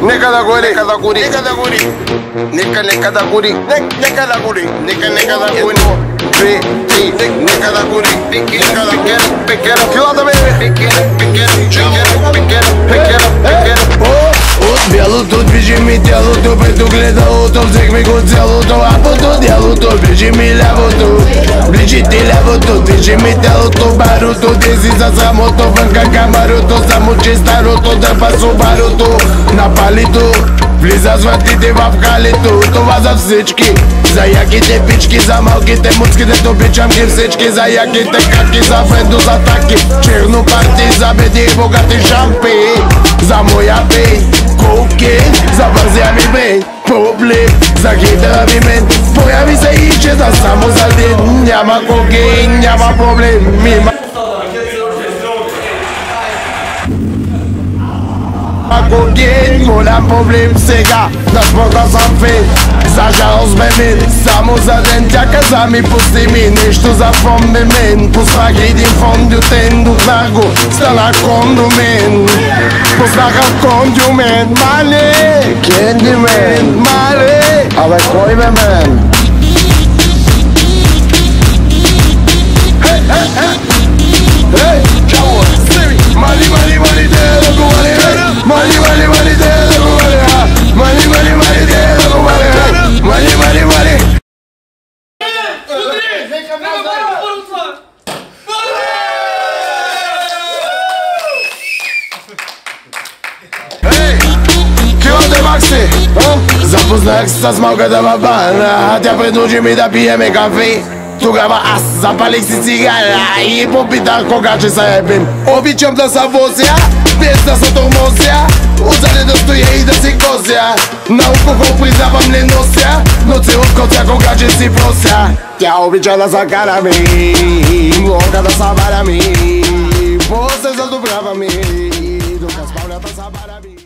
Nigga da guri, nigga da guri, nigga da guri, nigga da guri, nigga da guri, nigga da guri. Nigga da guri, nigga da guri, pick it up, kill out the baby, pick it up, pick it up, pick it up, pick it up, pick it up. От бялото движи ми тялото, пред огледалото взехме го цялото, а пото дялото ближи ми лявото, ближи ти лявото, движи ми тялото, барото, тези за самото, вънка камарото, само че старото дърпа собарото, на палито, влиза звътите в халито, това за всички, за яките пички, за малките муцки, дето обичам ги всички, за яките каки, за фендо, за таки, черно парти, за беди и богати шампи, за моя бей, кокейн, за бързия ми бей, проблем, за хитъра ми мен, появи се и изчезна само за ден, няма кокейн, няма проблем, има кокейн, голям проблем сега, на спорта съм фен, за жалост бе мен, само за ден тя каза ми пусти ми нещо за фон бе мен, пуснах един фондютен, духнах го, стана кондумен, пуснаха кондюмен, мале, кендимен, мале, абе кой бе мен? Hey, чао, Сири, мали, мали, мали, де, го мали, мали, мали, мали, де, го мали, мали, мали, мали, де, го мали, мали, мали, мали. Hey, килоте Макси, запознах се с малката бабана, тя предложи ми да пиеме кафе. Тогава аз запалих си цигара и попитах кога че се ебим. Обичам да се возя, без да се тормозя, отзаде да стоя и да си козя. На алкохол признавам не нося, но целот коця кога че си прося. Тя обича да се кара ми, мога да се бара ми, после задобрява ми, докато спалнята се бара ми.